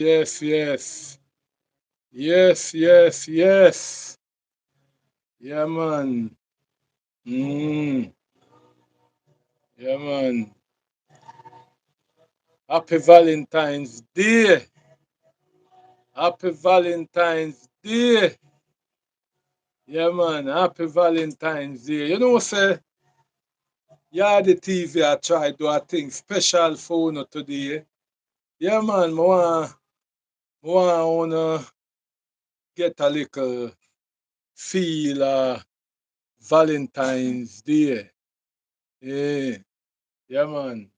Yes, yes. Yes, yes, yes. Yeah, man. Mm. Yeah, man. Happy Valentine's Day. Happy Valentine's Day. Yeah, man. Happy Valentine's Day. You know, say, yeah, the TV I try do a thing special for you today. Yeah, man. I wanna get a little feel Valentine's Day. Yeah, yeah, man.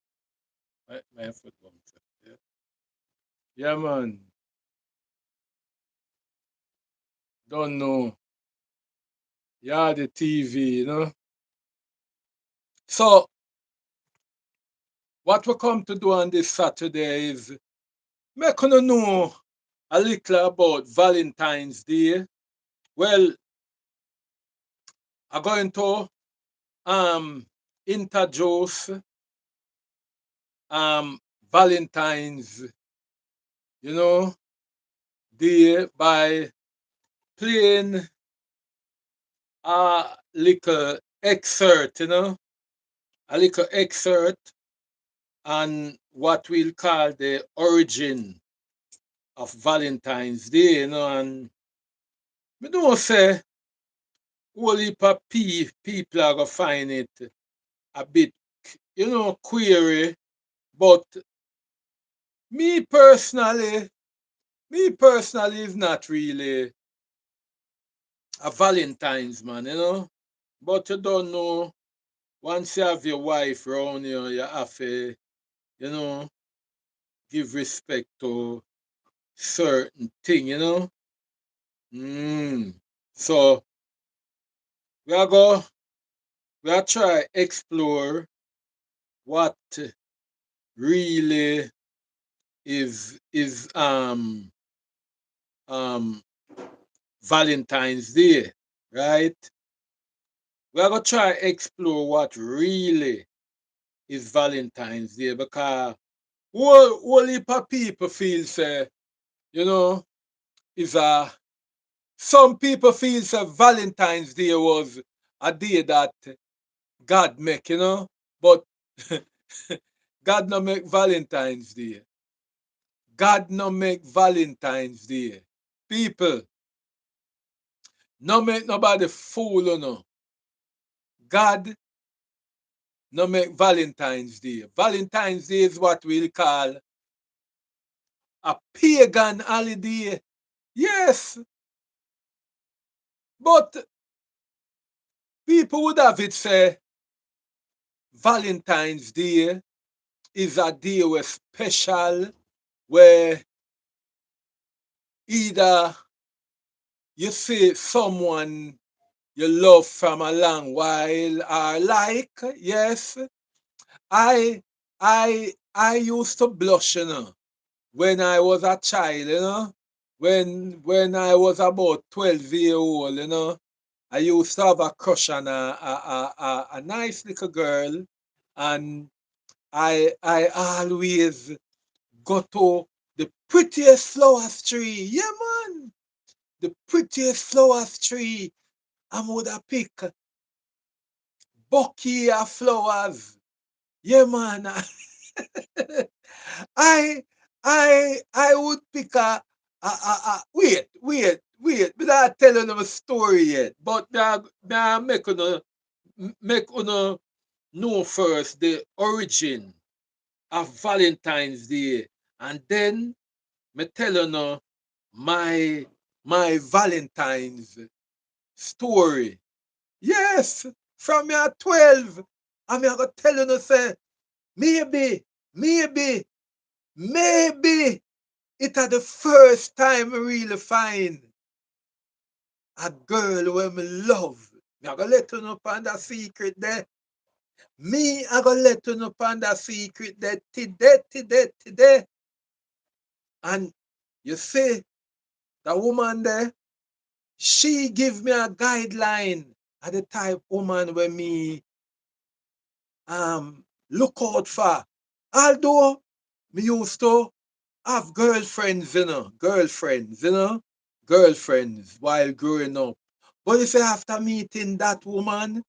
My foot bumps. Yeah, yeah, man. Don't know. Yeah, the TV, you know. So, what we come to do on this Saturday is make you know a little about Valentine's Day. Well, I'm going to um introduce um Valentine's, you know, Day by playing a little excerpt, you know, a little excerpt on what we'll call the origin of Valentine's Day, you know, and me don't say whole heap of people are gonna find it a bit, you know, query, but me personally, me personally is not really a Valentine's man, you know. But you don't know, once you have your wife around you, you have to, you know, give respect to certain thing, you know. Mm. So we are go we are try explore what really is um Valentine's Day, right? We are gonna try explore what really is Valentine's Day because whole heap of people feel say, you know, is a some people feel say Valentine's Day was a day that God make, you know, but God no make Valentine's Day. God no make Valentine's Day. People, no make nobody fool you know. God no make Valentine's Day. Valentine's Day is what we'll call a pagan holiday. Yes, but people would have it say Valentine's Day is a day where special, where either you see someone you love from a long while or like, yes. I used to blush, you know, when I was a child, you know, when I was about 12 years old, you know, I used to have a crush on a nice little girl, and I always go to the prettiest flowers tree. Yeah, man, the prettiest flowers tree. I would have pick bouquet of flowers. Yeah, man. I I would pick wait, but I tell you a story yet. But now make uno know first the origin of Valentine's Day, and then me tell you now my my Valentine's story. Yes, from me at 12. And me I go tell you no say maybe, maybe, maybe it are the first time I really find a girl where me love. Me I go let you know upon that secret there. Me I go let you know upon that secret there today. And you see, the woman there, she give me a guideline of the type woman where me look out for. Although me used to have girlfriends while growing up. But you say after meeting that woman,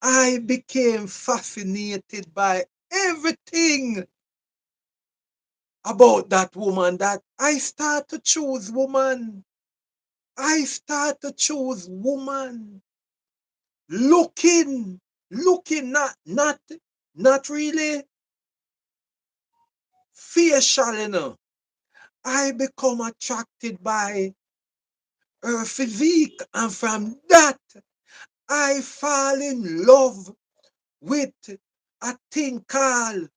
I became fascinated by everything about that woman that I start to choose woman. I start to choose woman. Looking, looking, not really facial, I become attracted by her physique, and from that, I fall in love with a thing called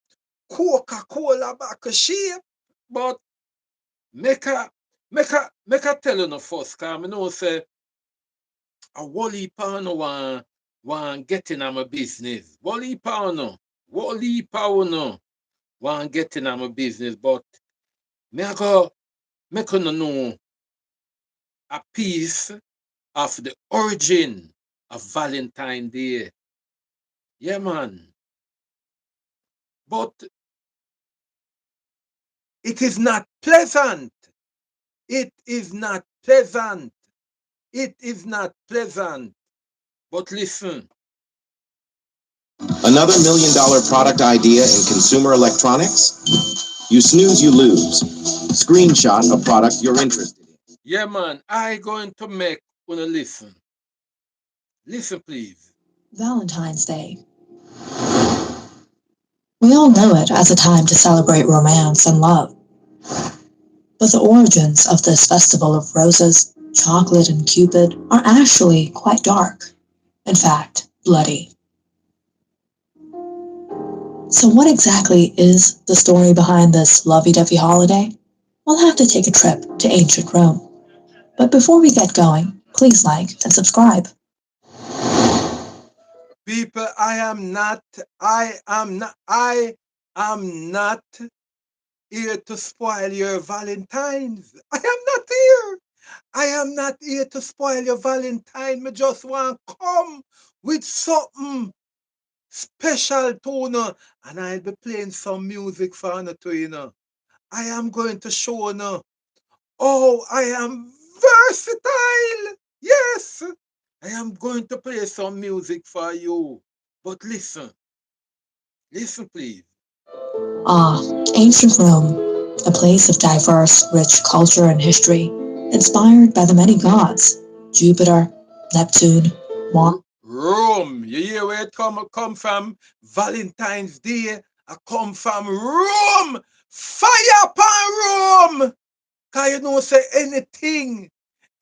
Coca-Cola back a shape. But make a make a tell you no first, cause I know say a whole heap of no want get in my business. Whole heap of no want get in my business, but me I go make you know a piece of the origin of Valentine Day. Yeah, man. But it is not pleasant. It is not pleasant. It is not pleasant. But listen, Another $1 million product idea in consumer electronics? You snooze, you lose. Screenshot a product you're interested in. yeah, man, I going to make una listen. Listen, please. Valentine's Day. We all know it as a time to celebrate romance and love, but the origins of this festival of roses, chocolate, and Cupid are actually quite dark. In fact, bloody. So, what exactly is the story behind this lovey dovey holiday? We'll have to take a trip to ancient Rome. But before we get going, please like and subscribe. People, I am not here to spoil your Valentine's. I am not here. I am not here to spoil your Valentine. Me just want to come with something special to you, and I'll be playing some music for you too, I am going to show you, oh, I am versatile. Yes, I am going to play some music for you. But listen, please. Ah, ancient Rome, a place of diverse, rich culture and history, inspired by the many gods Jupiter, Neptune, Mars. Rome. You hear where it come from? Valentine's Day. I come from Rome. Fire upon Rome. Cause you know say anything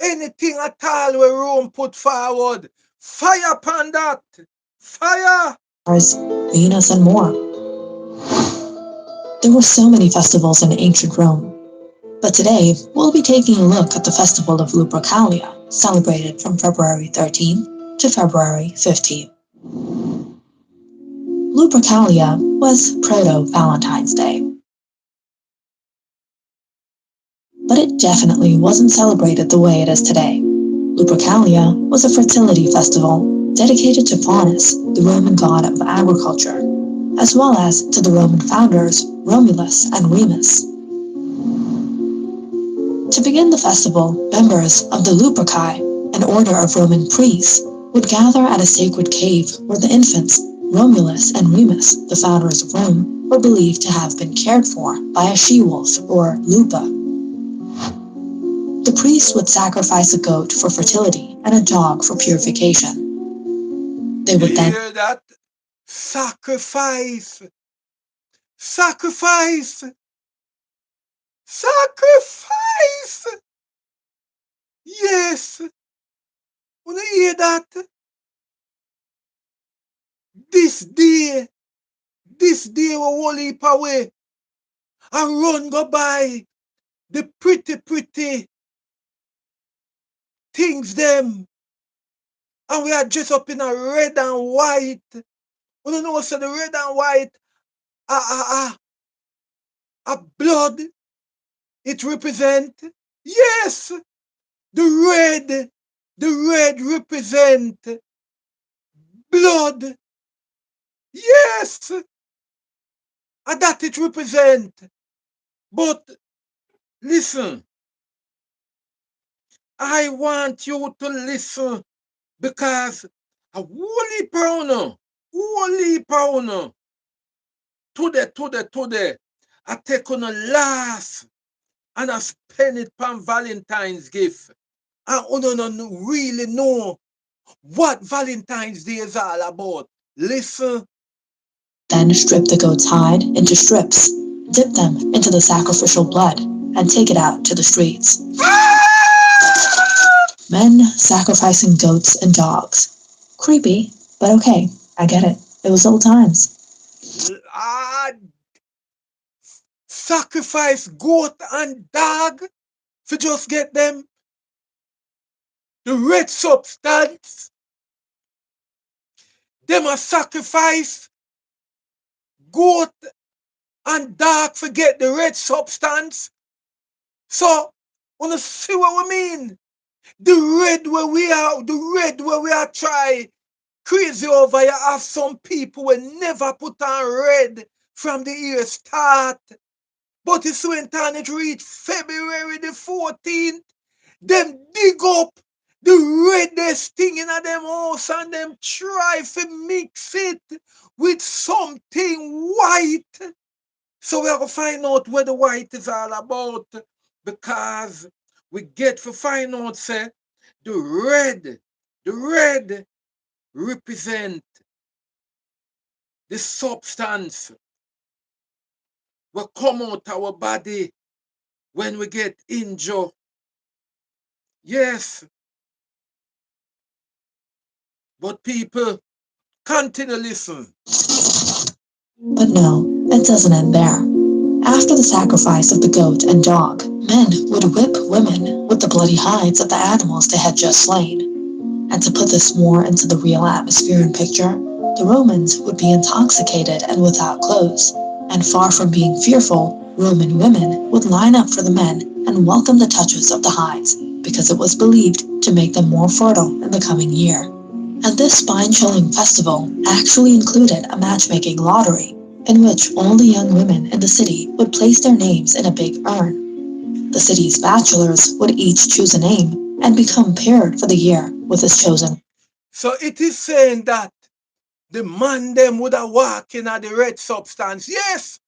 at all where Rome put forward. Fire upon that. Fire. Venus, and more. There were so many festivals in ancient Rome, but today we'll be taking a look at the festival of Lupercalia, celebrated from February 13th to February 15th. Lupercalia was proto-Valentine's Day, but it definitely wasn't celebrated the way it is today. Lupercalia was a fertility festival dedicated to Faunus, the Roman god of agriculture, as well as to the Roman founders Romulus and Remus. To begin the festival, members of the Luperci, an order of Roman priests, would gather at a sacred cave where the infants, Romulus and Remus, the founders of Rome, were believed to have been cared for by a she-wolf or lupa. The priests would sacrifice a goat for fertility and a dog for purification. They You would then hear that? Sacrifice. Sacrifice. Sacrifice. Yes. When you hear that? This day, this day will whole heap away and run go by the pretty things them. And we are dressed up in a red and white. We don't know what's the red and white. A blood it represent. Yes, the red represent blood. Yes, and that it represent. But Listen, I want you to listen because a holy powder, today, I take on a last and I spend it on Valentine's gift. I don't really know what Valentine's Day is all about. Listen. Then strip the goat's hide into strips, dip them into the sacrificial blood, and take it out to the streets. Men sacrificing goats and dogs. Creepy, but okay, I get it. It was old times. Ah, sacrifice goat and dog to just get them the red substance. Them a sacrifice goat and dog to get the red substance. So, wanna see what we mean? The red where we are try crazy over. You have some people will never put on red from the year start. But it's when time it reach February the 14th, them dig up the reddest thing in them house and them try to mix it with something white. So we are going to find out what the white is all about because we get to find out, say, the red represent the substance will come out our body when we get injured. Yes, but people continue listen. But no, it doesn't end there. After the sacrifice of the goat and dog, men would whip women with the bloody hides of the animals they had just slain. And to put this more into the real atmosphere and picture, the Romans would be intoxicated and without clothes. And far from being fearful, Roman women would line up for the men and welcome the touches of the hides, because it was believed to make them more fertile in the coming year. And this spine-chilling festival actually included a matchmaking lottery, in which all the young women in the city would place their names in a big urn. The city's bachelors would each choose a name and become paired for the year with his chosen. So it is saying that the man them would have walking at the red substance. Yes,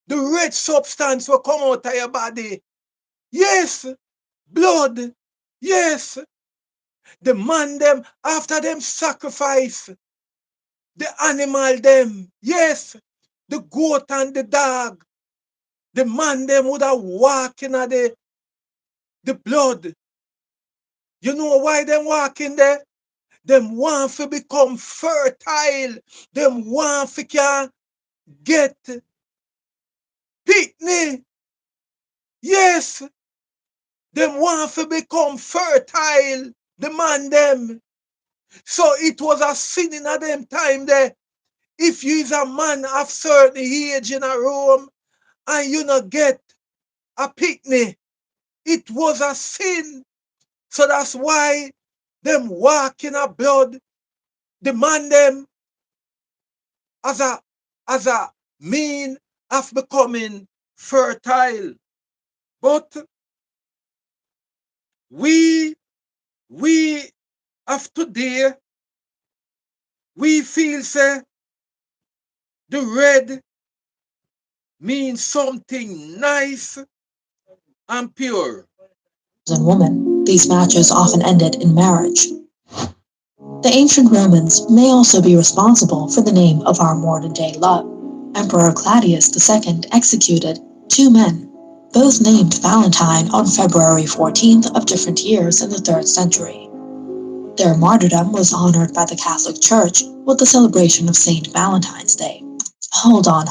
the red substance will come out of your body. Yes, blood. Yes, the man them after them sacrifice the animal them. Yes, the goat and the dog. The man them would have walking at the blood. You know why them walking there? Them want to become fertile. Them want to can get picnic. Yes, them want to become fertile. The man them. So it was a sin in a them time there. If you is a man of certain age in a room and you not get a picnic, it was a sin. So that's why them walk in a blood, the man them as a mean of becoming fertile. But we we of today we feel say the red means something nice and pure. And woman. These matches often ended in marriage. The ancient Romans may also be responsible for the name of our modern day love. Emperor Claudius II executed two men, both named Valentine on February 14th of different years in the 3rd century. Their martyrdom was honored by the Catholic Church with the celebration of Saint Valentine's Day. Hold on.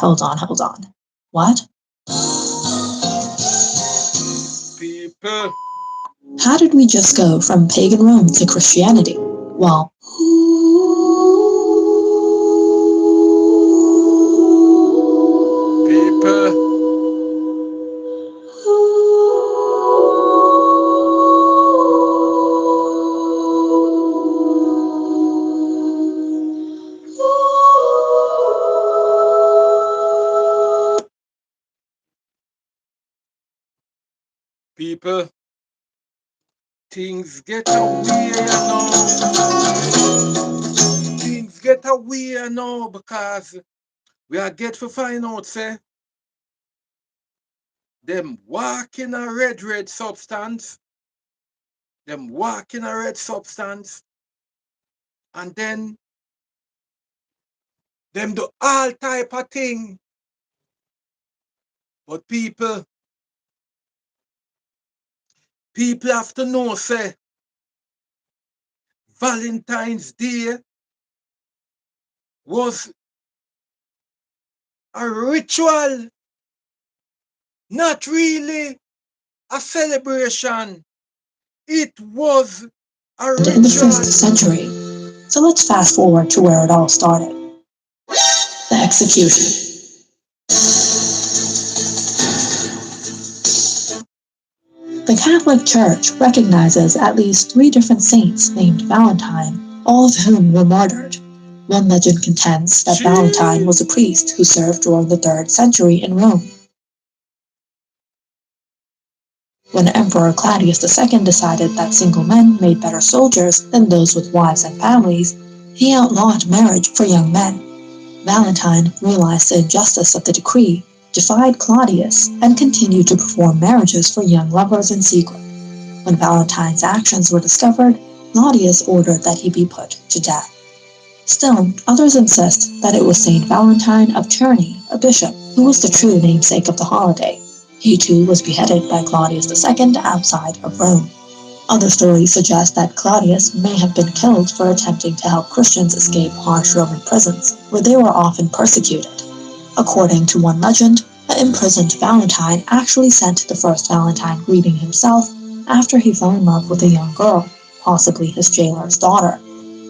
What? People, How did we just go from pagan Rome to Christianity? Well, people, people, things get away, things get away, because we are get to find out, say, them walk in a red substance, them walk in a red substance, and then them do all type of thing. But people have to know, say, Valentine's Day was a ritual, not really a celebration. It was a in the 5th ritual. century. So let's fast forward to where it all started, the execution. The Catholic Church recognizes at least 3 different saints named Valentine, all of whom were martyred. One legend contends that Valentine was a priest who served during the 3rd century in Rome. When Emperor Claudius II decided that single men made better soldiers than those with wives and families, he outlawed marriage for young men. Valentine realized the injustice of the decree, defied Claudius, and continued to perform marriages for young lovers in secret. When Valentine's actions were discovered, Claudius ordered that he be put to death. Still, others insist that it was Saint Valentine of Terni, a bishop, who was the true namesake of the holiday. He too was beheaded by Claudius II outside of Rome. Other stories suggest that Claudius may have been killed for attempting to help Christians escape harsh Roman prisons, where they were often persecuted. According to one legend, the imprisoned Valentine actually sent the first Valentine greeting himself after he fell in love with a young girl, possibly his jailer's daughter.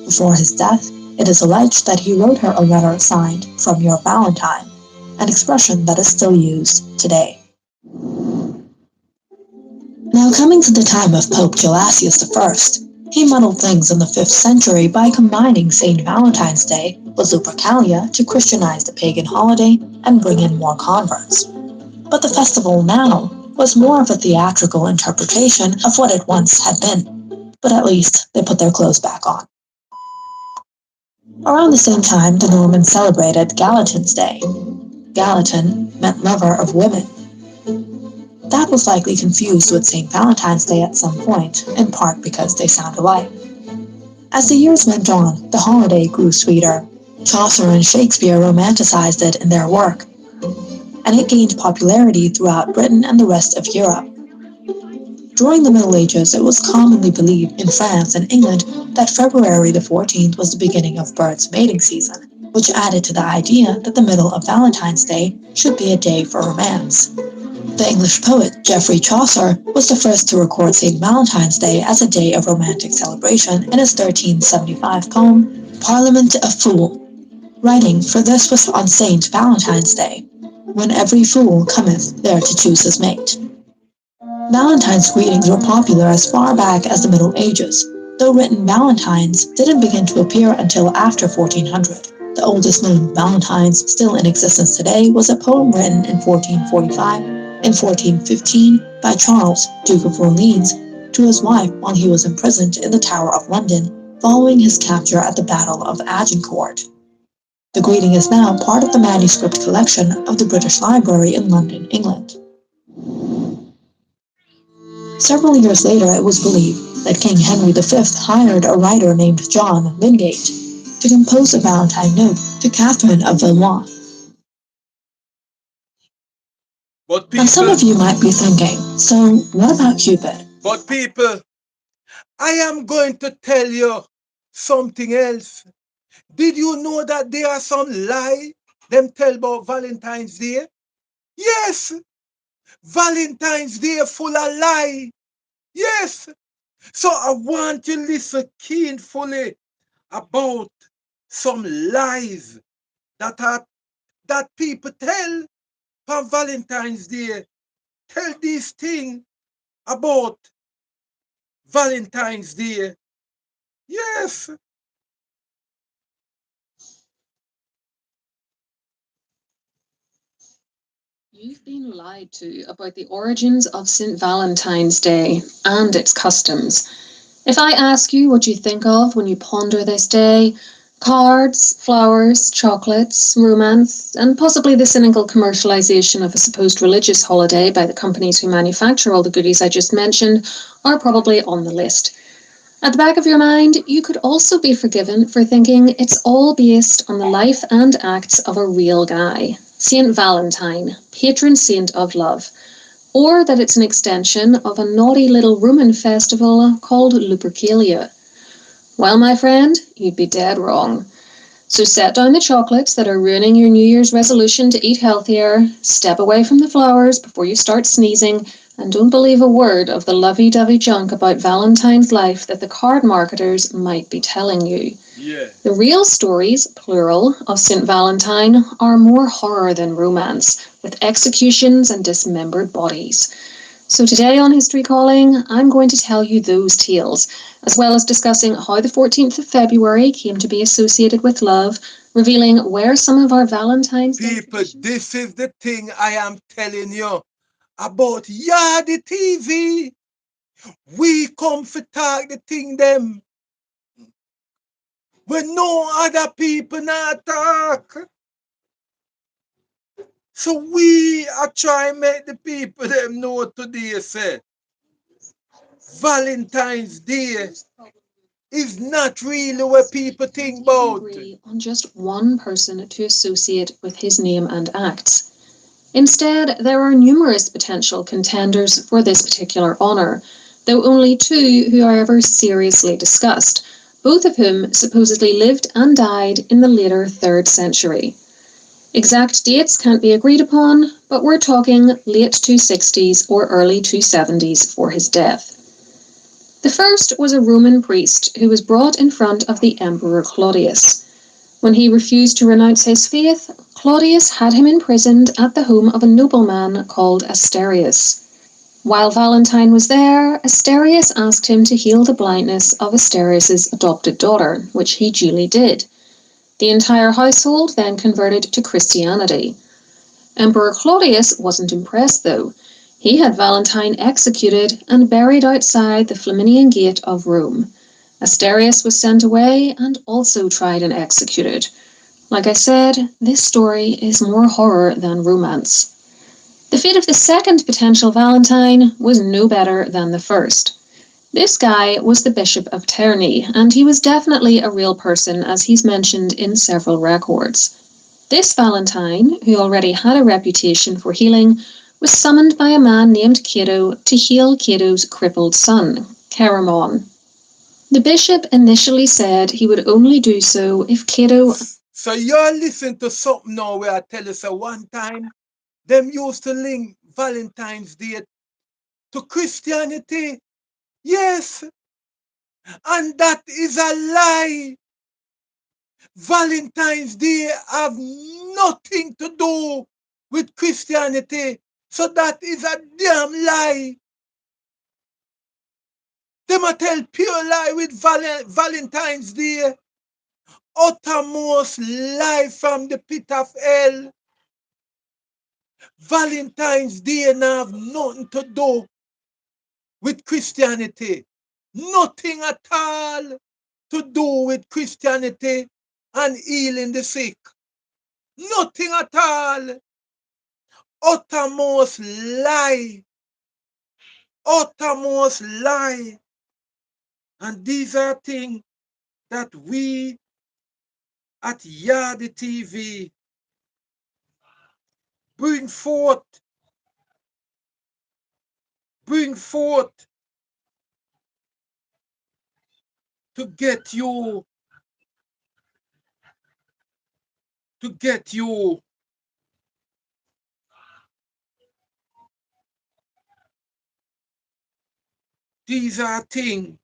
Before his death, it is alleged that he wrote her a letter signed "From Your Valentine," an expression that is still used today. Now coming to the time of Pope Gelasius I, he muddled things in the 5th century by combining St. Valentine's Day with Lupercalia to Christianize the pagan holiday and bring in more converts. But the festival now was more of a theatrical interpretation of what it once had been. But at least they put their clothes back on. Around the same time, the Normans celebrated Gallatin's Day. Gallatin meant lover of women. That was likely confused with St. Valentine's Day at some point, in part because they sound alike. As the years went on, the holiday grew sweeter. Chaucer and Shakespeare romanticized it in their work, and it gained popularity throughout Britain and the rest of Europe. During the Middle Ages, it was commonly believed in France and England that February the 14th was the beginning of birds' mating season, which added to the idea that the middle of Valentine's Day should be a day for romance. The English poet Geoffrey Chaucer was the first to record St. Valentine's Day as a day of romantic celebration in his 1375 poem, Parliament of Fool, writing, "For this was on St. Valentine's Day, when every fool cometh there to choose his mate." Valentine's greetings were popular as far back as the Middle Ages, though written valentines didn't begin to appear until after 1400. The oldest known valentines still in existence today was a poem written in 1445 and 1415 by Charles, Duke of Orleans, to his wife while he was imprisoned in the Tower of London following his capture at the Battle of Agincourt. The greeting is now part of the manuscript collection of the British Library in London, England. Several years later, it was believed that King Henry V hired a writer named John Lydgate to compose a Valentine note to Catherine of Valois. But And some people, of you might be thinking, so what about Cupid? but people, I am going to tell you something else. Did you know that there are some lie them tell about Valentine's Day? Yes, Valentine's Day full of lie. Yes. So I want you to listen keenly about some lies that people tell on Valentine's Day. Tell this thing about Valentine's Day. Yes. You've been lied to about the origins of St. Valentine's Day and its customs. If I ask you what you think of when you ponder this day, cards, flowers, chocolates, romance, and possibly the cynical commercialization of a supposed religious holiday by the companies who manufacture all the goodies I just mentioned are probably on the list. At the back of your mind, you could also be forgiven for thinking it's all based on the life and acts of a real guy, Saint Valentine, patron saint of love, or that it's an extension of a naughty little Roman festival called Lupercalia. Well, my friend, you'd be dead wrong. So set down the chocolates that are ruining your New Year's resolution to eat healthier, step away from the flowers before you start sneezing, and don't believe a word of the lovey-dovey junk about Valentine's life that the card marketers might be telling you. Yeah. The real stories, plural, of St. Valentine are more horror than romance, with executions and dismembered bodies. So today on History Calling, I'm going to tell you those tales, as well as discussing how the 14th of February came to be associated with love, revealing where some of our Valentine's Day People, traditions. this is the thing I am telling you about. Yeah, the TV. We come for talk the thing them when no other people not talk. So we are trying to make the people them know today say Valentine's Day is not really what people think about. Agree on just one person to associate with his name and acts. Instead, there are numerous potential contenders for this particular honour, though only two who are ever seriously discussed, both of whom supposedly lived and died in the later 3rd century. Exact dates can't be agreed upon, but we're talking late 260s or early 270s for his death. The first was a Roman priest who was brought in front of the Emperor Claudius. When he refused to renounce his faith, Claudius had him imprisoned at the home of a nobleman called Asterius. While Valentine was there, Asterius asked him to heal the blindness of Asterius's adopted daughter, which he duly did. The entire household then converted to Christianity. Emperor Claudius wasn't impressed, though. He had Valentine executed and buried outside the Flaminian Gate of Rome. Asterius was sent away and also tried and executed. Like I said, this story is more horror than romance. The fate of the second potential Valentine was no better than the first. This guy was the Bishop of Terni, and he was definitely a real person as he's mentioned in several records. This Valentine, who already had a reputation for healing, was summoned by a man named Cato to heal Cato's crippled son, Chaeremon. The bishop initially said he would only do so if Cato. So you're listening to something now where I tell you so one time them used to link Valentine's Day to Christianity. Yes, and that is a lie. Valentine's Day have nothing to do with Christianity. So that is a damn lie. Them a tell pure lie with Valentine's Day. Uttermost lie from the pit of hell. Valentine's Day now have nothing to do with Christianity. Nothing at all to do with Christianity and healing the sick. Nothing at all. Uttermost lie. Uttermost lie. And these are things that we at Yardi TV bring forth, bring forth to get you, to get you. These are things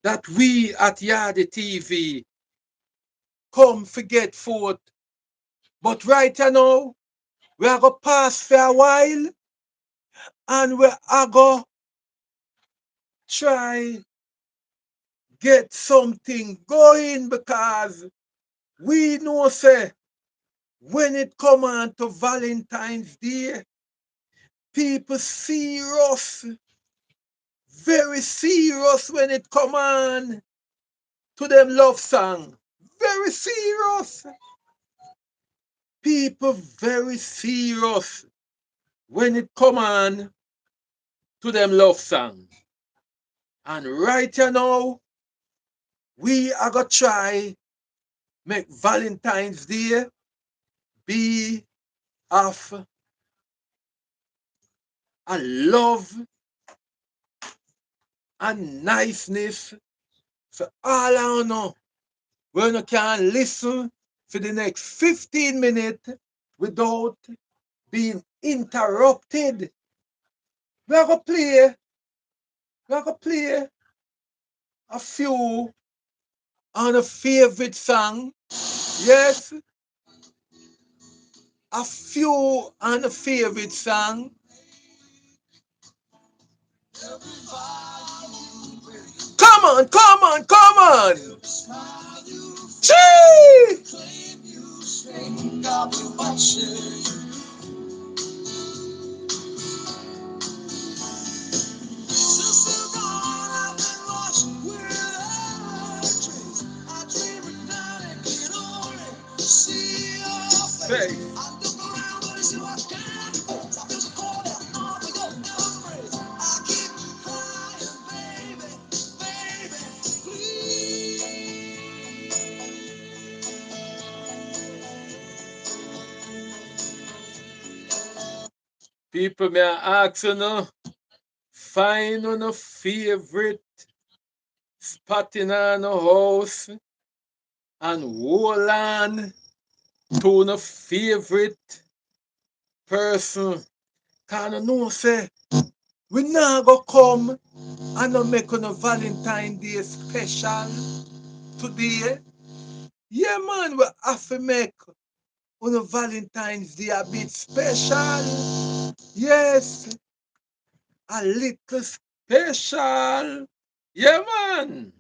that we at Yardi TV come forget forth. But right now, we are going to pass for a while and we are going to try get something going because we know say when it come on to Valentine's Day, people serious, very serious when it come on to them love song. Very serious. People very serious when it come on to them love song. And right now, we are gonna try make Valentine's Day be of a love and niceness for all I know. We no can listen for the next 15 minutes without being interrupted. We are gonna play, we are gonna play a few on a favorite song. Yes, a few on a favorite song. Come on, come on, come on. Chee! Face. People may ask you know, find on a favorite spot in a house and hold on to a favorite person. Can you know say we now go come and not make on a Valentine Day special today. Yeah man, we have to make on a Valentine's Day a bit special. Yes, a little special. Yeah man.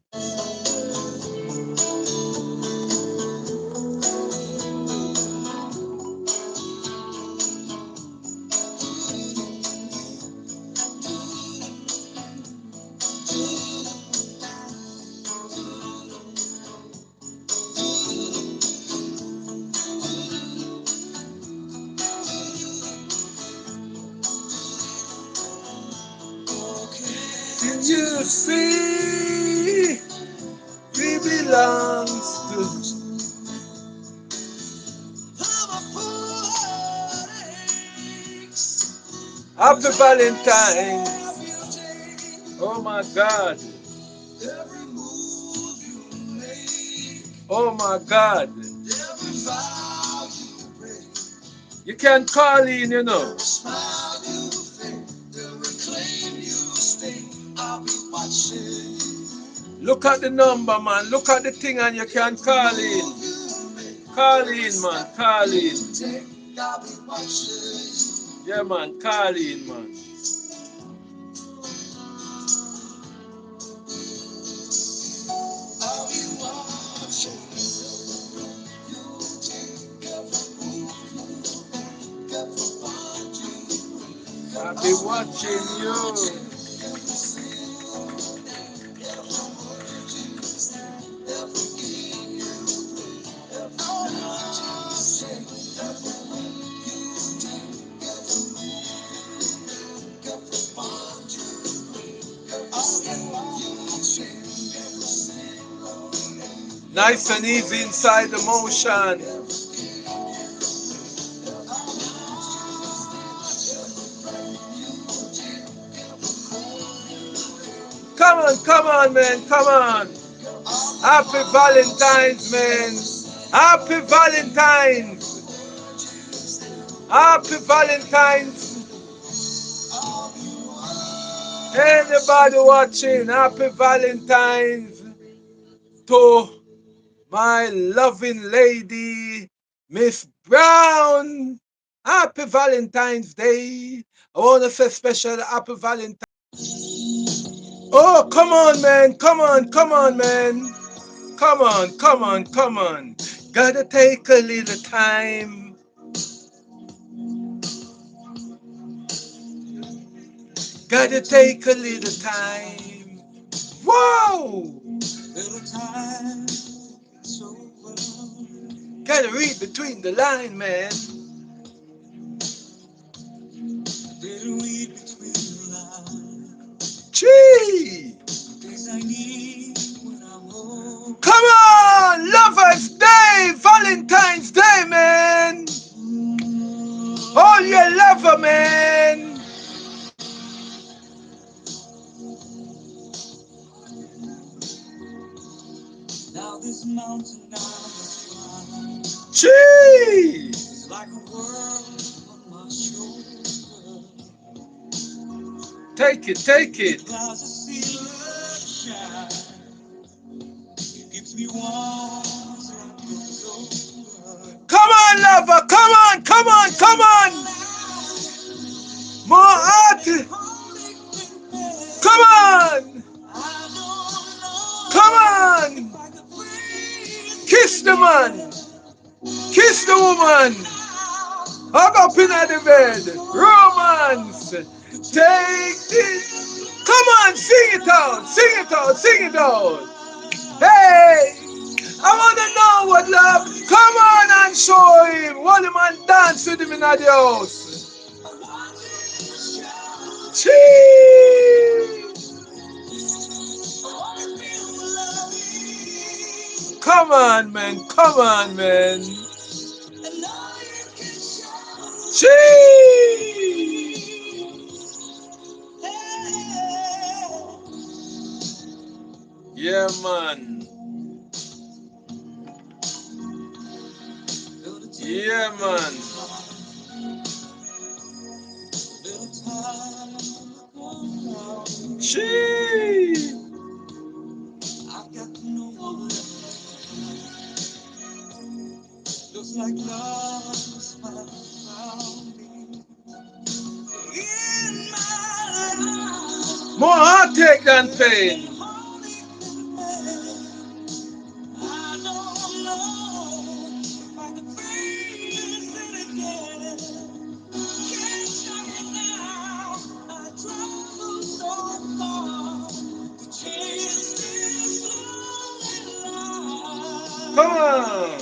Did you see we belongs to Happy Valentine. Oh my God. Oh my God. You can call in, you know. Look at the number, man. Look at the thing and you can call in. Call in, man. Call in. Yeah, man. Call in, man. I'll be watching you. Nice and easy inside the motion. Come on, man. Come on. Happy Valentine's, man. Happy Valentine's. Happy Valentine's. Anybody watching, happy Valentine's to my loving lady, Miss Brown. Happy Valentine's Day. I want to say special happy Valentine's. Oh, come on, man. Come on, come on, man. Come on, come on, come on. Gotta take a little time. Gotta take a little time. Whoa! Gotta read between the line, man. Gee! Come on! Lover's Day! Valentine's Day, man! Oh, you lover, man! Gee! Take it, take it. Come on, lover! Come on, come on, come on! More art! Come on! Come on! Kiss the man! Kiss the woman! Hug up in the bed! Romance! Take this! Come on, sing it out! Sing it out! Sing it out! Hey! I wanna know what love. Come on and show him. What him and dance with him in the house. Chee! Come on, man. Come on, man. Chee! Yeah, man. Yeah, man. Chee! More heartache than pain. Come on.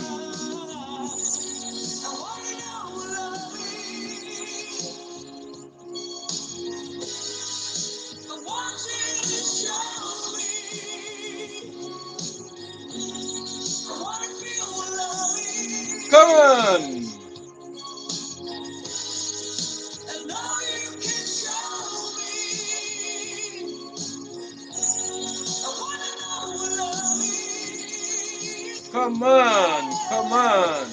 Come on. Come on. Come on.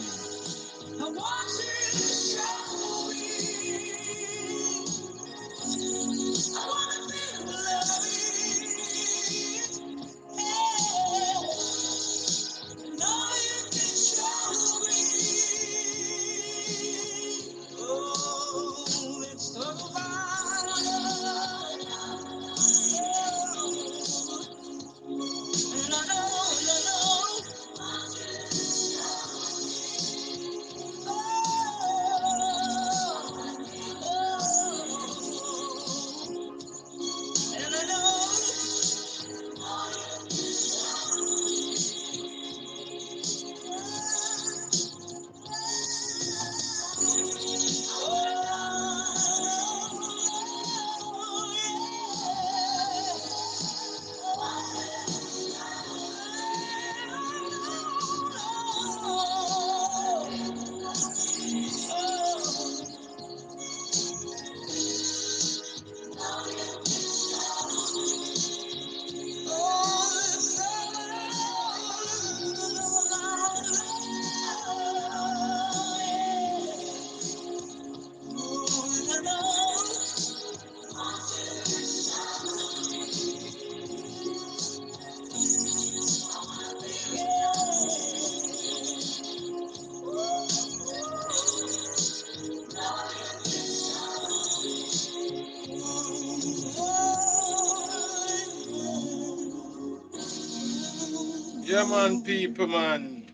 Yeah, man, people, man.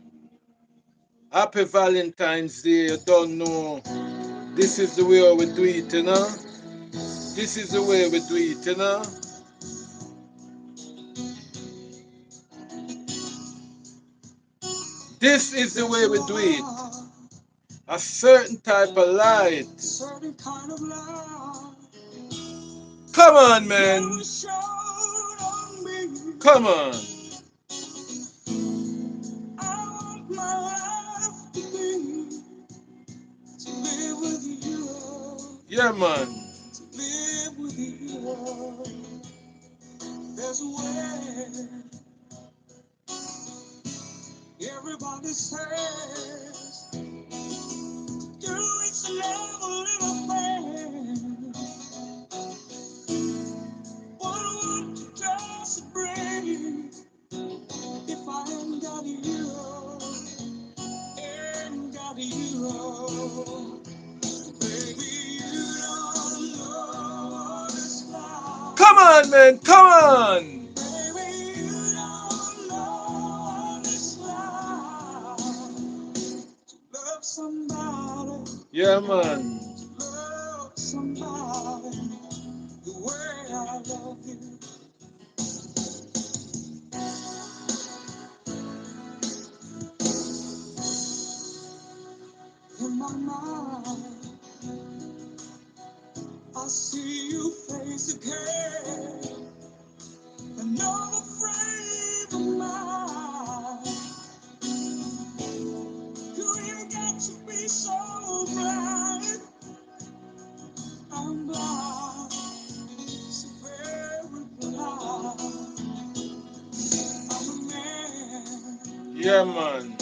Happy Valentine's Day. You don't know. This is the way we do it, you know? This is the way we do it, you know? This is the way we do it. A certain type of light. Come on, man. Come on. Yeah, man. Come on, man. Come on. Yeah, man. Yeah, man.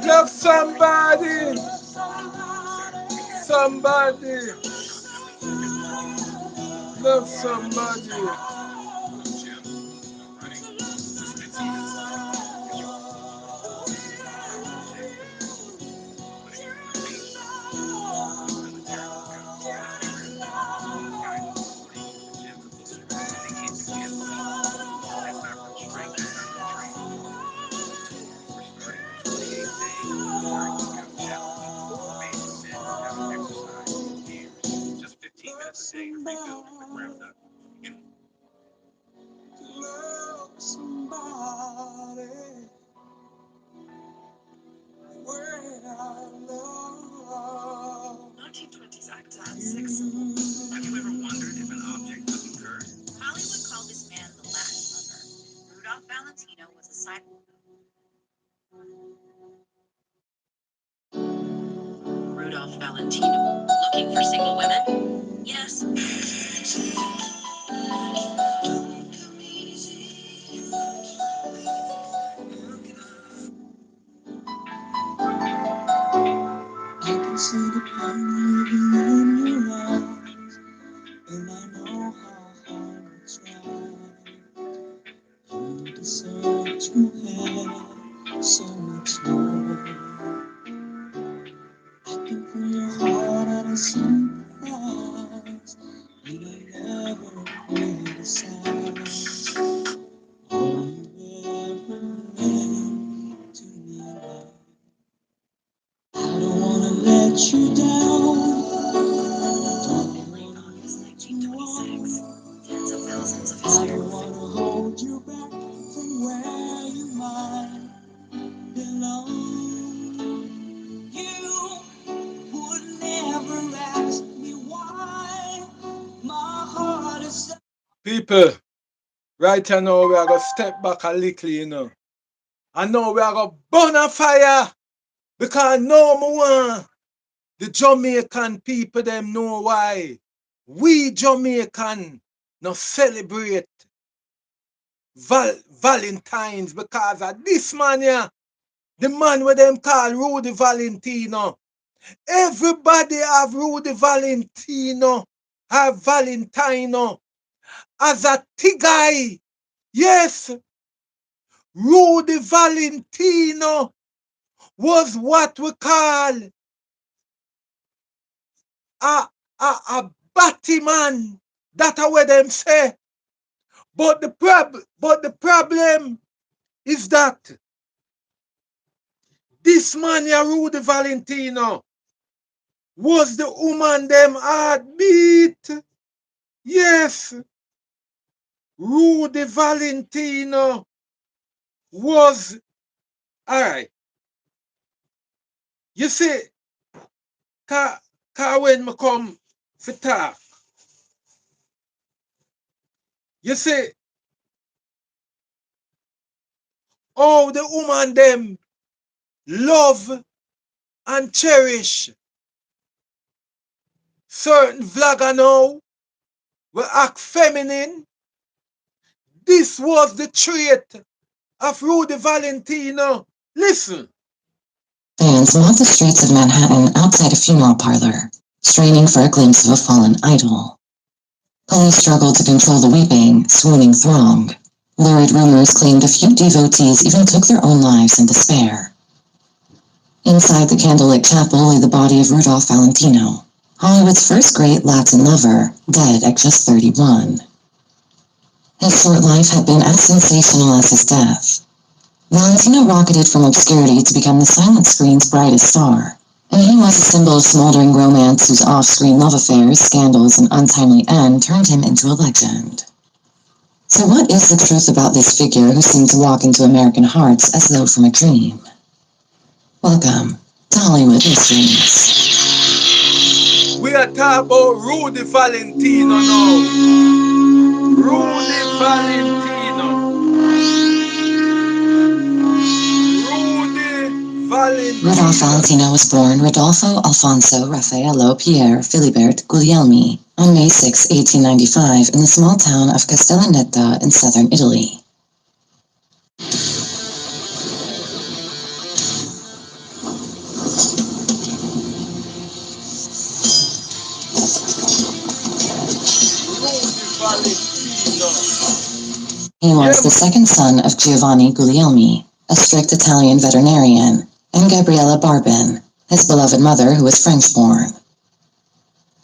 Love somebody. Somebody. Love somebody. Rudolph Valentino. Looking for single women? Yes. Tens of thousands of his People, right now we are going to step back a little, you know. And now we are going to burn a fire because no more the Jamaican people them know why. We Jamaican no celebrate Valentines because of this man here, the man with them call Rudy Valentino. Everybody have Rudy Valentino, have Valentino as a tigay. Yes, Rudy Valentino was what we call a Batman. That's what them say. But the problem is that this man here, Rudy Valentino, was the woman them heartbeat. Yes, Rudy Valentino was alright. You see, when me come for talk, you see, oh the woman them love and cherish certain vlogger now will act feminine. This was the trait of Rudy Valentino. Listen. Fans walked the streets of Manhattan outside a funeral parlor, straining for a glimpse of a fallen idol. Police struggled to control the weeping, swooning throng. Lurid rumors claimed a few devotees even took their own lives in despair. Inside the candlelit chapel lay the body of Rudolph Valentino, Hollywood's first great Latin lover, dead at just 31. His short life had been as sensational as his death. Valentino rocketed from obscurity to become the silent screen's brightest star, and he was a symbol of smoldering romance whose off-screen love affairs, scandals, and untimely end turned him into a legend. So what is the truth about this figure who seemed to walk into American hearts as though from a dream? Welcome to Hollywood Mysteries. We are talking about Rudy Valentino now. Rudy Valentino. Rudy Valentino. Rudolph Valentino was born Rodolfo Alfonso Raffaello Pier Filibert Guglielmi on May 6, 1895 in the small town of Castellaneta in southern Italy. He was the second son of Giovanni Guglielmi, a strict Italian veterinarian, and Gabriella Barbin, his beloved mother who was French-born.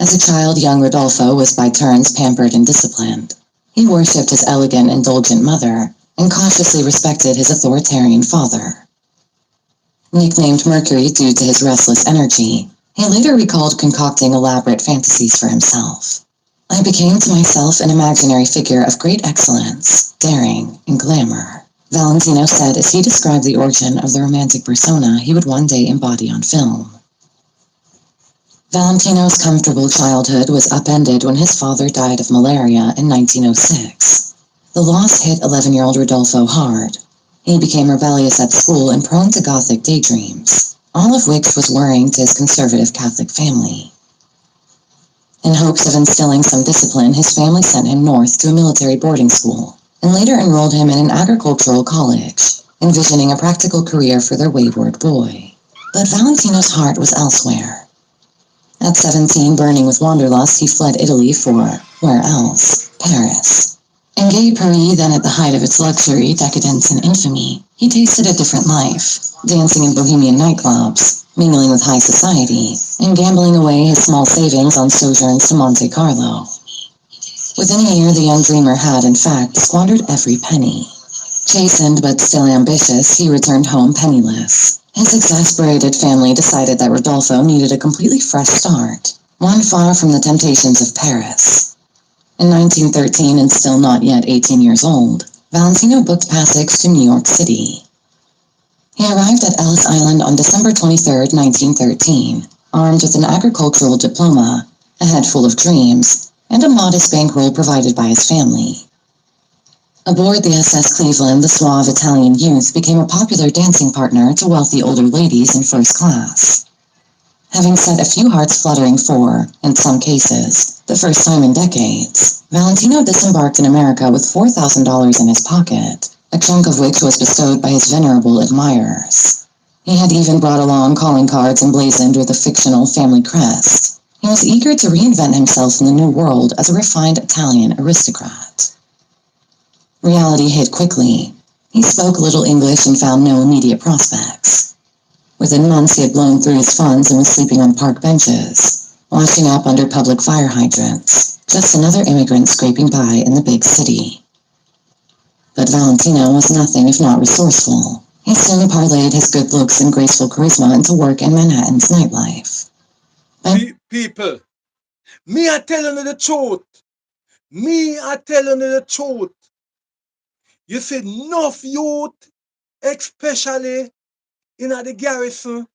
As a child, young Rodolfo was by turns pampered and disciplined. He worshipped his elegant, indulgent mother and cautiously respected his authoritarian father. Nicknamed Mercury due to his restless energy, he later recalled concocting elaborate fantasies for himself. I became to myself an imaginary figure of great excellence, daring, and glamour, Valentino said as he described the origin of the romantic persona he would one day embody on film. Valentino's comfortable childhood was upended when his father died of malaria in 1906. The loss hit 11-year-old Rodolfo hard. He became rebellious at school and prone to gothic daydreams, all of which was worrying to his conservative Catholic family. In hopes of instilling some discipline, his family sent him north to a military boarding school, and later enrolled him in an agricultural college, envisioning a practical career for their wayward boy. But Valentino's heart was elsewhere. At 17, burning with wanderlust, he fled Italy for, where else? Paris. In gay Paris, then at the height of its luxury, decadence, and infamy, he tasted a different life, dancing in bohemian nightclubs, mingling with high society, and gambling away his small savings on sojourns to Monte Carlo. Within a year, the young dreamer had, in fact, squandered every penny. Chastened but still ambitious, he returned home penniless. His exasperated family decided that Rodolfo needed a completely fresh start, one far from the temptations of Paris. In 1913, and still not yet 18 years old, Valentino booked passage to New York City. He arrived at Ellis Island on December 23, 1913, armed with an agricultural diploma, a head full of dreams, and a modest bankroll provided by his family. Aboard the SS Cleveland, the suave Italian youth became a popular dancing partner to wealthy older ladies in first class. Having set a few hearts fluttering for, in some cases, the first time in decades, Valentino disembarked in America with $4,000 in his pocket, a chunk of which was bestowed by his venerable admirers. He had even brought along calling cards emblazoned with a fictional family crest. He was eager to reinvent himself in the new world as a refined Italian aristocrat. Reality hit quickly. He spoke little English and found no immediate prospects. Within months, he had blown through his funds and was sleeping on park benches, washing up under public fire hydrants, just another immigrant scraping by in the big city. But Valentino was nothing if not resourceful. He soon parlayed his good looks and graceful charisma into work in Manhattan's nightlife. People, me I telling you the truth. Me I telling you the truth. You see, enough youth, especially in the garrison,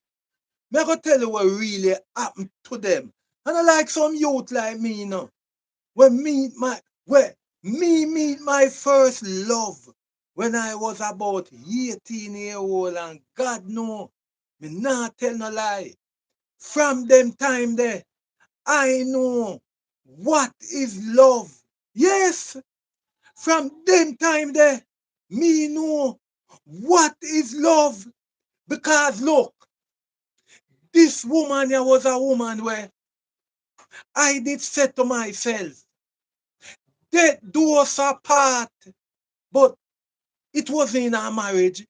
me I go tell you what really happened to them. And I like some youth like me, you know, when me meet my first love when I was about 18 years old, and God know, me not tell no lie. From them time there, I know what is love. Yes, from them time there, me know what is love. Because look, this woman here was a woman where I did say to myself, that do us apart, but it wasn't in our marriage.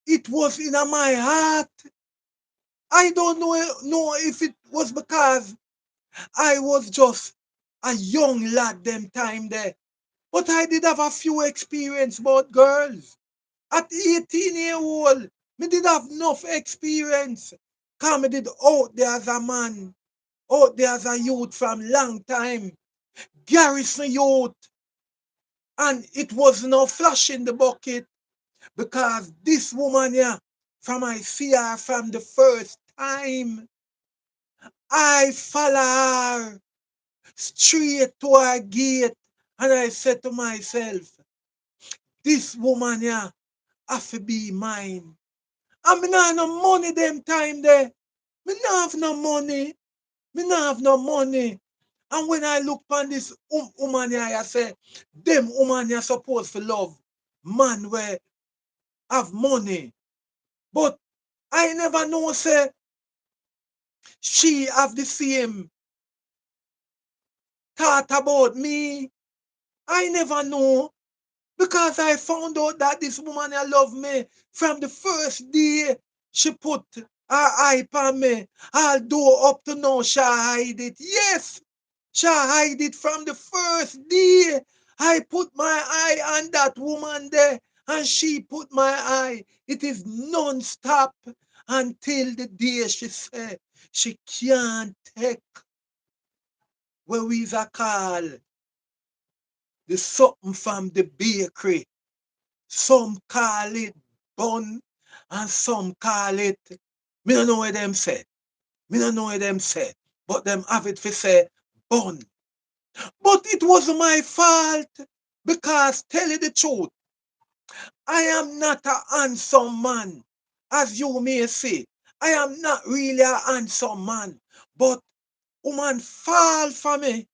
It was in my heart. I don't know if it was because I was just a young lad them time there. But I did have a few experience about girls. At 18 years old, me did have enough experience. Cause me did out there as a man, out there as a youth from long time. Garrison youth. And it was no flash in the bucket because this woman here, from I see her from the first time, I follow her straight to her gate. And I said to myself, this woman here have to be mine. And me not have no money them time there. Me not have no money. Me not have no money. And when I look upon this woman here, I say, them woman here supposed to love man where have money. But I never know say she have the same thought about me. I never know. Because I found out that this woman I love me from the first day she put her eye on me. Although up to now she hide it. Yes, she hide it from the first day. I put my eye on that woman there and she put my eye. It is non-stop until the day she said she can't take what we call the something from the bakery. Some call it bun and some call it, me don't know what them say. Me don't know what them say. But them have it for say bun. But it wasn't my fault. Because tell you the truth, I am not a handsome man. As you may say, I am not really a handsome man. But woman fall for me.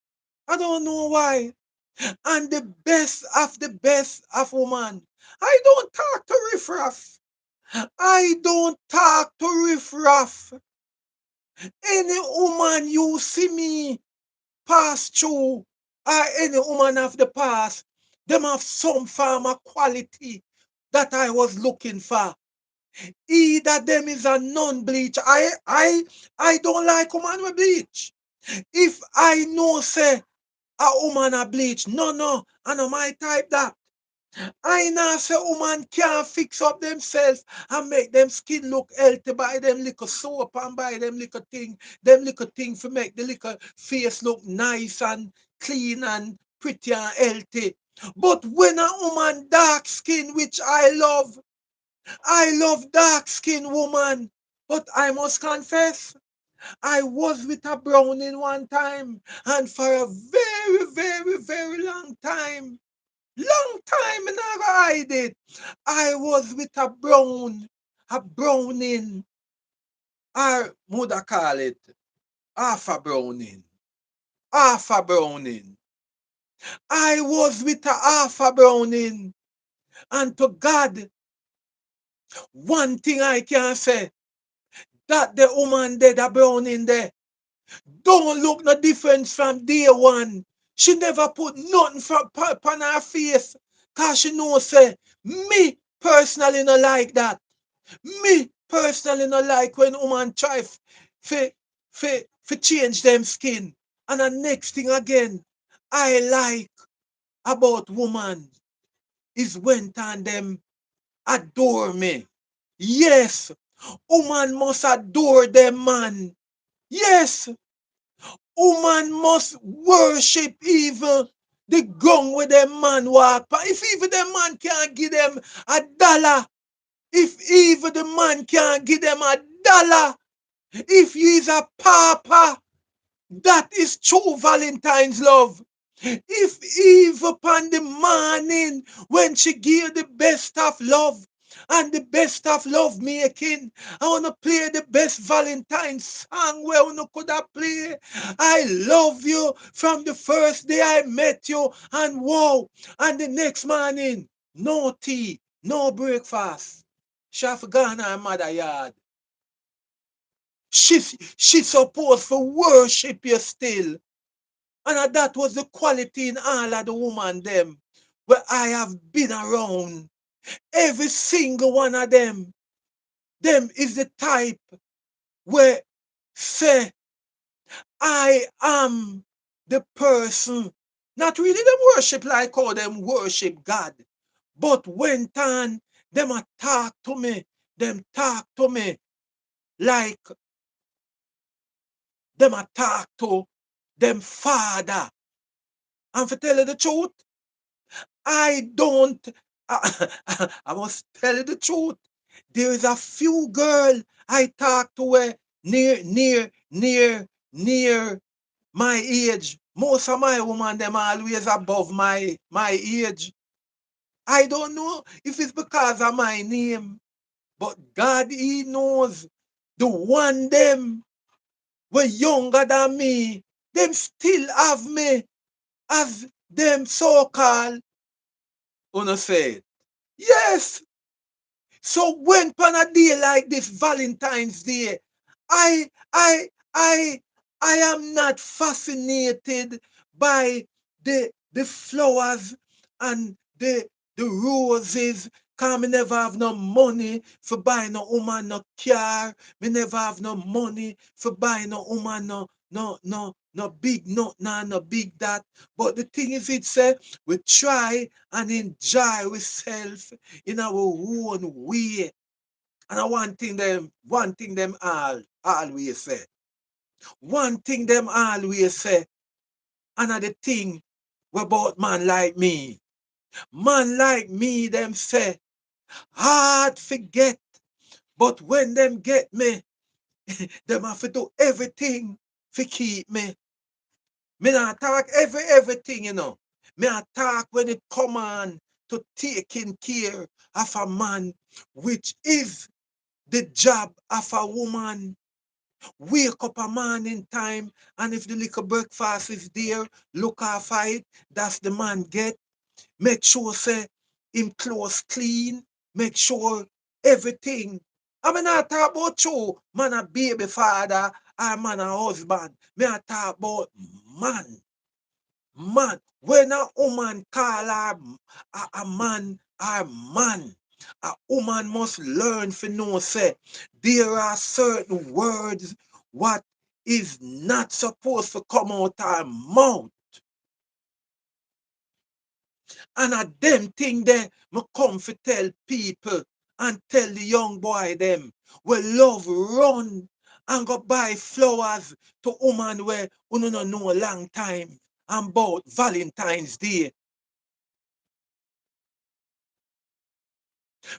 I don't know why. And the best of woman. I don't talk to riffraff. I don't talk to riffraff. Any woman you see me pass through, or any woman of the past, them have some form of quality that I was looking for. Either them is a non-bleach. I don't like woman with bleach. If I know say a woman a bleach, no, I know my type that. I know say woman can't fix up themselves and make them skin look healthy by them little soap and by them little thing to make the little face look nice and clean and pretty and healthy. But when a woman dark skin, which I love dark skin woman. But I must confess, I was with a brownie one time, and for a very, very, very long time. Long time and I hide it. I was with a browning, or would I call it half a browning, half a browning. I was with a half a browning, and to God, one thing I can say, that the woman there, the browning there, don't look no difference from day one. She never put nothing from on her face, cause she know say, me personally no like that. Me personally no like when woman try fi change them skin. And the next thing again, I like about woman is when time them adore me. Yes, woman must adore them man. Yes, woman must worship even the ground where them man walk. But if even the man can't give them $1, if even the man can't give them $1, if he is a papa, that is true Valentine's love. If Eve upon the morning when she give the best of love and the best of love making, I wanna play the best Valentine song where we could have play. I love you from the first day I met you, and wow, and the next morning, no tea, no breakfast. She have gone her mother yard. She supposed to worship you still. And that was the quality in all of the woman them where I have been around. Every single one of them is the type where say, I am the person. Not really them worship like how them worship God. But when time them a talk to me, them talk to me like them a talk to them father. And for tell you the truth, I don't. I must tell you the truth. There is a few girl I talk to near my age. Most of my woman them always above my age. I don't know if it's because of my name, but God He knows. The one them were younger than me, them still have me as them so-called. Wanna say it? Yes. So when on a day like this, Valentine's Day, I I I I am not fascinated by the flowers and the roses. Cause me never have no money for buy no woman no car. Me never have no money for buy no woman no big no big that. But the thing is it say we try and enjoy ourselves in our own way. And I one thing them always say. One thing them always say. Another thing about man like me. Man like me, them say, hard forget. But when them get me, them have to do everything to keep me. Me not talk everything, you know. Me not talk when it come on to taking care of a man, which is the job of a woman. Wake up a man in time, and if the little breakfast is there, look after it. That's the man get. Make sure say him clothes clean. Make sure everything. I mean, I talk about you, man a baby father or man a husband. Me I talk about man. Man, when a woman call her a man or man, a woman must learn to know say there are certain words what is not supposed to come out her mouth. And a them thing there me come to tell people and tell the young boy them we love run and go buy flowers to woman where you no know a long time and about Valentine's Day.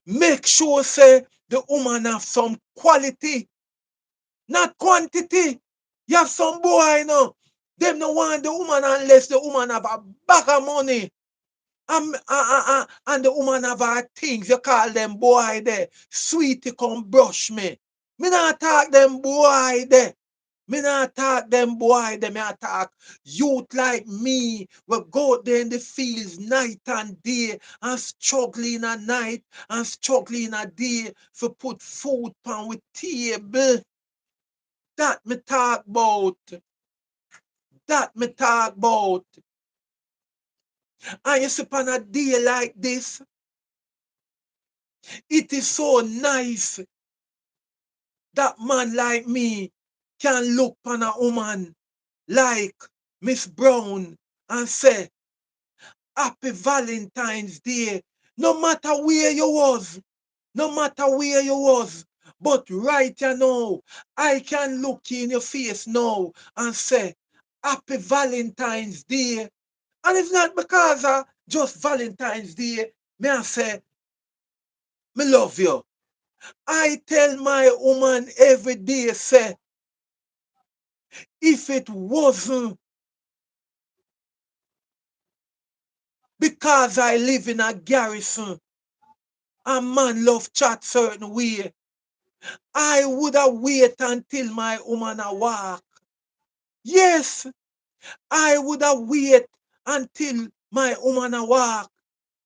Make sure say the woman have some quality, not quantity. You have some boy, you know. Them no want the woman unless the woman have a bag of money. And the woman have her things. You call them boy there. Sweetie come brush me. Me not talk them boy there. Me not talk them boy there. Me not talk youth like me. We go out there in the fields night and day and struggling at night and struggling at day for put food on with table. That me talk about. That me talk about. And you see on a day like this, it is so nice that man like me can look on a woman like Miss Brown and say, Happy Valentine's Day. No matter where you was, no matter where you was. But right you know, I can look in your face now and say, Happy Valentine's Day. And it's not because of just Valentine's Day. Me I say, me love you. I tell my woman every day, say, if it wasn't because I live in a garrison and man love chat certain way, I would have wait until my woman a walk. Yes, I would have wait until my woman a walk.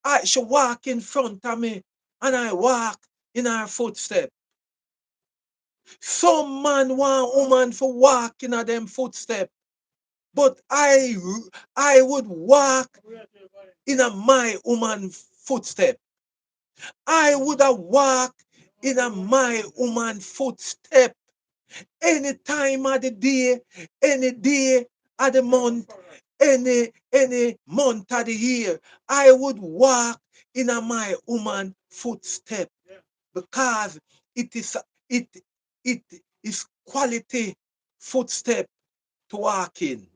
I should walk in front of me and I walk in her footsteps. Some man want woman for walk in a them footsteps. But I would walk in a my woman footstep. I would have walked in a my woman footstep any time of the day of the month, any month of the year. I would walk in a my woman footstep because it is it it is quality footstep to walk in.